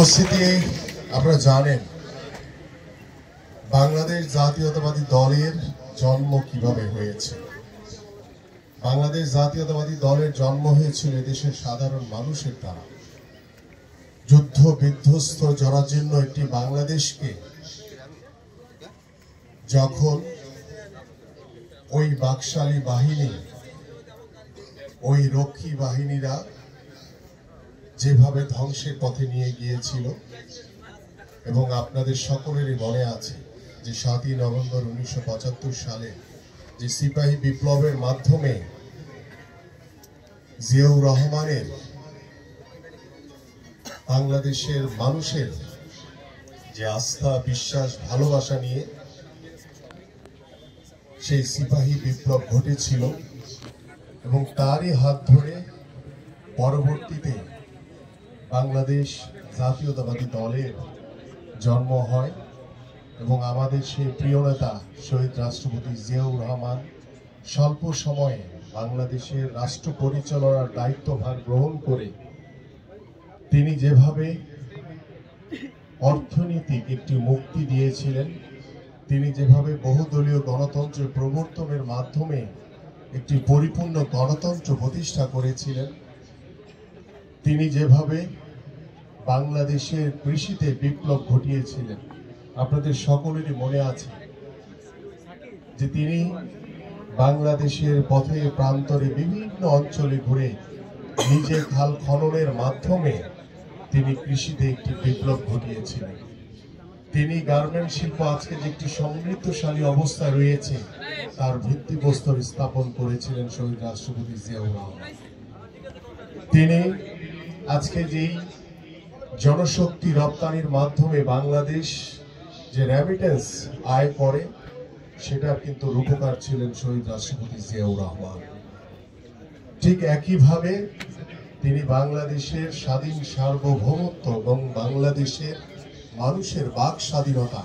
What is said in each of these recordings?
উপস্থিতি আপনারা জানেন বাংলাদেশ জাতীয়তাবাদী দলের জন্ম কিভাবে হয়েছে। বাংলাদেশ জাতীয়তাবাদী দলের জন্ম হয়েছিল দেশের সাধারণ মানুষের দ্বারা। যুদ্ধ বিধ্বস্ত জরাজীর্ণ একটি বাংলাদেশকে যখন ওই বাকশালী বাহিনী, ওই রক্ষী বাহিনীরা যেভাবে ধ্বংসের পথে নিয়ে গিয়েছিল, এবং আপনাদের সকলেরই মনে আছে যে ৭ই নভেম্বর ১৯৭৫ সালে যে সিপাহী বিপ্লবের মাধ্যমে জিয়াউর রহমানের বাংলাদেশের মানুষের যে আস্থা, বিশ্বাস, ভালোবাসা নিয়ে সেই সিপাহী বিপ্লব ঘটেছিল, এবং তারই হাত ধরে পরবর্তীতে বাংলাদেশ জাতীয়তাবাদী দলের জন্ম হয়। এবং আমাদের সেই প্রিয় নেতা শহীদ রাষ্ট্রপতি জিয়াউর রহমান স্বল্প সময়ে বাংলাদেশের রাষ্ট্র পরিচালনার দায়িত্বভার গ্রহণ করে তিনি যেভাবে অর্থনীতিক একটি মুক্তি দিয়েছিলেন, তিনি যেভাবে বহুদলীয় গণতন্ত্রের প্রবর্তনের মাধ্যমে একটি পরিপূর্ণ গণতন্ত্র প্রতিষ্ঠা করেছিলেন, তিনি যেভাবে বাংলাদেশের কৃষিতে বিপ্লব ঘটিয়েছিলেন, আপনাদের সকলেরই মনে আছে যে তিনি বাংলাদেশের পথে প্রান্তরে বিভিন্ন অঞ্চলে ঘুরে নিজে খাল খননের মাধ্যমে তিনি কৃষিতে একটি বিপ্লব ঘটিয়েছিলেন। তিনি গার্মেন্ট শিল্প আজকে যে একটি সমৃদ্ধশালী অবস্থায় রয়েছে তার ভিত্তিপ্রস্তর স্থাপন করেছিলেন শহীদ রাষ্ট্রপতি জিয়াউর রহমান। তিনি আজকে যেই জনশক্তি রপ্তানির মাধ্যমে বাংলাদেশ যে রেমিটেন্স আয় করে, সেটার কিন্তু রূপকার ছিলেন শহীদ রাষ্ট্রপতি জিয়াউর রহমান। ঠিক একইভাবে তিনি বাংলাদেশের স্বাধীন সার্বভৌমত্ব এবং বাংলাদেশের মানুষের বাক স্বাধীনতা,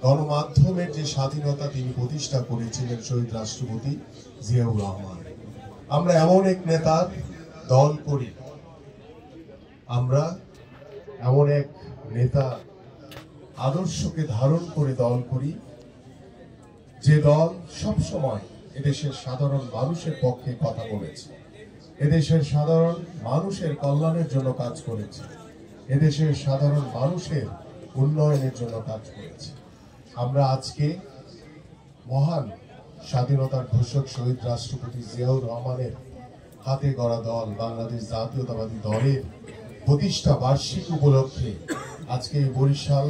গণমাধ্যমের যে স্বাধীনতা তিনি প্রতিষ্ঠা করেছিলেন শহীদ রাষ্ট্রপতি জিয়াউর রহমান। আমরা এমন এক নেতার দল করি, আমরা এমন এক নেতা আদর্শকে ধারণ করে দল করি, যে দল সব সময় এদেশের সাধারণ মানুষের পক্ষে কথা বলেছে, এদেশের সাধারণ মানুষের কল্যাণের জন্য কাজ করেছে, এদেশের সাধারণ মানুষের উন্নয়নের জন্য কাজ করেছে। আমরা আজকে মহান স্বাধীনতার ঘোষক শহীদ রাষ্ট্রপতি জিয়াউর রহমানের হাতে গড়া দল বাংলাদেশ জাতীয়তাবাদী দলের প্রতিষ্ঠা বার্ষিকী উপলক্ষে আজকে বরিশাল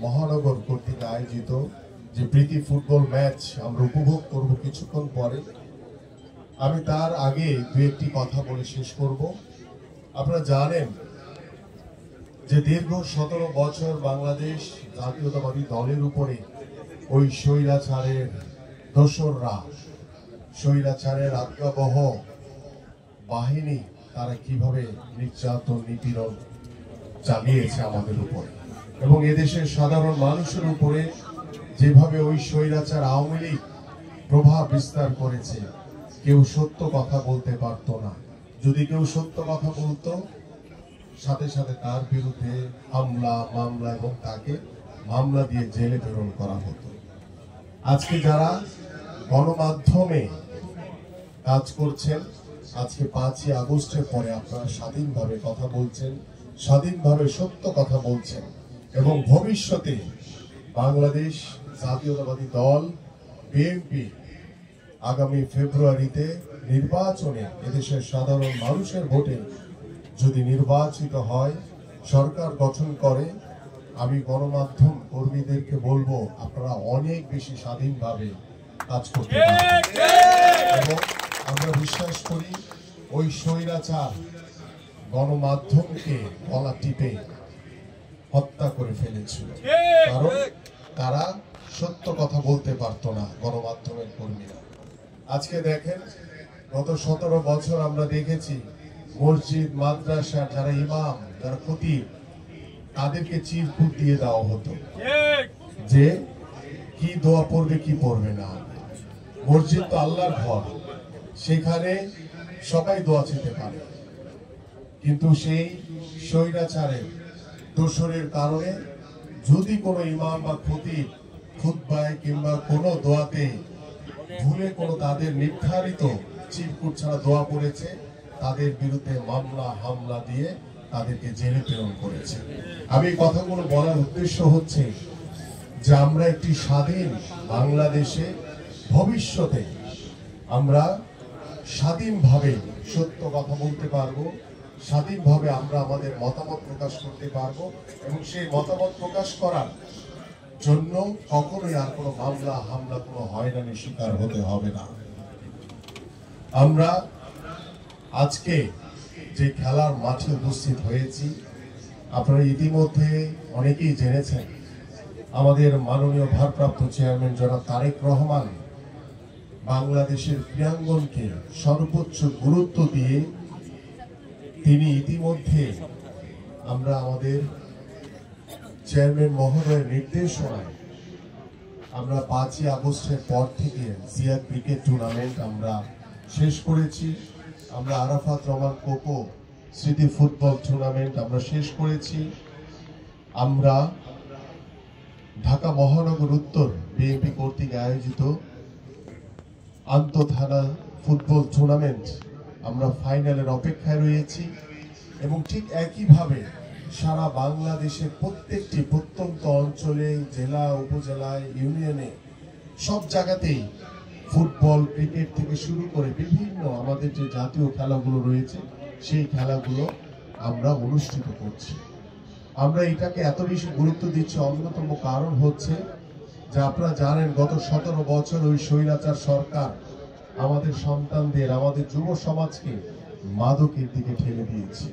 মহানগর কর্তৃক আয়োজিত যে প্রীতি ফুটবল ম্যাচ আমরা উপভোগ করব কিছুক্ষণ পরে। আমি তার আগে দু একটি কথা বলে শেষ করব। আপনারা জানেন যে দীর্ঘ ১৭ বছর বাংলাদেশ জাতীয়তাবাদী দলের উপরে ওই স্বৈরাচারের দোসররা, স্বৈরাচারের আজ্ঞাবহ বাহিনী তারা কিভাবে নির্যাতন নিপীড়ন চালিয়েছে আমাদের উপরে, এবং এদেশের সাধারণ মানুষের উপরে যেভাবে ওই স্বৈরাচার আওয়ামী লীগ প্রভাব বিস্তার করেছে। কেউ সত্য কথা বলতে পারতো না, যদি কেউ সত্য কথা বলতো সাথে সাথে তার বিরুদ্ধে হামলা, মামলা এবং তাকে মামলা দিয়ে জেলে প্রেরণ করা হতো। আজকে যারা গণমাধ্যমে কাজ করছেন, আজকে ৫ই আগস্টের পরে আপনারা স্বাধীনভাবে কথা বলছেন, স্বাধীনভাবে সত্য কথা বলছেন, এবং ভবিষ্যতে বাংলাদেশ জাতীয়তাবাদী দল বিএনপি আগামী ফেব্রুয়ারিতে নির্বাচনে এদেশের সাধারণ মানুষের ভোটে যদি নির্বাচিত হয়, সরকার গঠন করে, আমি গণমাধ্যম কর্মীদেরকে বলবো আপনারা অনেক বেশি স্বাধীনভাবে কাজ করতে পারবেন। এবং আমরা বিশ্বাস করি ওই স্বৈরাচার গণমাধ্যমকে গলা টিপে হত্যা করে ফেলেছিল, কারণ তারা সত্য কথা বলতে পারতো না গণমাধ্যমের কর্মীরা। আজকে দেখেন গত ১৭ বছর আমরা দেখেছি মসজিদ, মাদ্রাসা যারা ইমাম, যারা খতিব, তাদেরকে চিরকুট দিয়ে দেওয়া হতো যে কি দোয়া পড়বে কি পড়বে না। মসজিদ তো আল্লাহর ঘর, সেখানে সবাই দোয়া চেতে পারে, কিন্তু সেই স্বৈরাচারের দোসরের কারণে যদি কোনো ইমাম বা খতিব খুতবায় কিংবা কোনো দোয়াতে ভুলে কোনো তাদের নির্ধারিত চিরকুট ছাড়া দোয়া পড়েছে, তাদের বিরুদ্ধে মামলা হামলা দিয়ে তাদেরকে জেলে প্রেরণ করেছে। আমি এই কথাগুলো বলার উদ্দেশ্য হচ্ছে যে আমরা একটি স্বাধীন বাংলাদেশে ভবিষ্যতে আমরা স্বাধীনভাবে সত্য কথা বলতে পারবো, স্বাধীনভাবে আমরা আমাদের মতামত প্রকাশ করতে পারবো এবং সেই মতামত প্রকাশ করার জন্য কখনোই আর কোনো মামলা হামলা কোনো হয়রানির শিকার হতে হবে না। আমরা আজকে যে খেলার মাঠে উপস্থিত হয়েছি, আপনারা ইতিমধ্যে অনেকেই জেনেছেন আমাদের মাননীয় ভারপ্রাপ্ত চেয়ারম্যান জনাব তারেক রহমান বাংলাদেশের ক্রীড়াঙ্গনকে সর্বোচ্চ গুরুত্ব দিয়ে তিনি ইতিমধ্যে আমরা আমাদের চেয়ারম্যান মহোদয়ের নির্দেশনায় আমরা 5ই আগস্টের পর থেকে জিয়া ক্রিকেট টুর্নামেন্ট আমরা শেষ করেছি। আমরা আরাফাত রহমান কোকো স্মৃতি ফুটবল টুর্নামেন্ট আমরা শেষ করেছি। আমরা ঢাকা মহানগর উত্তর বিএনপি কর্তৃক আয়োজিত আন্তঃথানা ফুটবল টুর্নামেন্ট আমরা ফাইনালের অপেক্ষায় রয়েছি এবং ঠিক একইভাবে সারা বাংলাদেশের প্রত্যেকটি প্রত্যন্ত অঞ্চলে, জেলা, উপজেলায়, ইউনিয়নে সব জায়গাতেই ফুটবল, ক্রিকেট থেকে শুরু করে বিভিন্ন আমাদের যে জাতীয় খেলাগুলো রয়েছে সেই খেলাগুলো আমরা অনুষ্ঠিত করছি। আমরা এটাকে এত বেশি গুরুত্ব দিচ্ছি, অন্যতম কারণ হচ্ছে যে আপনারা জানেন গত 17 বছর ওই স্বৈরাচার সরকার আমাদের সন্তানদের, আমাদের যুব সমাজকে মাদকের দিকে ঠেলে দিয়েছে।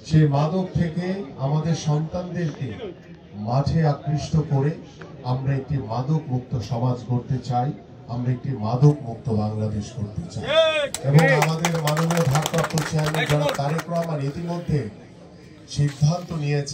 সেই মাদক থেকে আমাদের সন্তানদেরকে মাঠে আকৃষ্ট করে আমরা একটি মাদক মুক্ত সমাজ গড়তে চাই, আমরা একটি মাদক মুক্ত বাংলাদেশ করতে চাই এবং আমাদের মাননীয় ভারপ্রাপ্ত চেয়ারম্যান জনাব তারেক রহমান ইতিমধ্যে সিদ্ধান্ত নিয়েছে।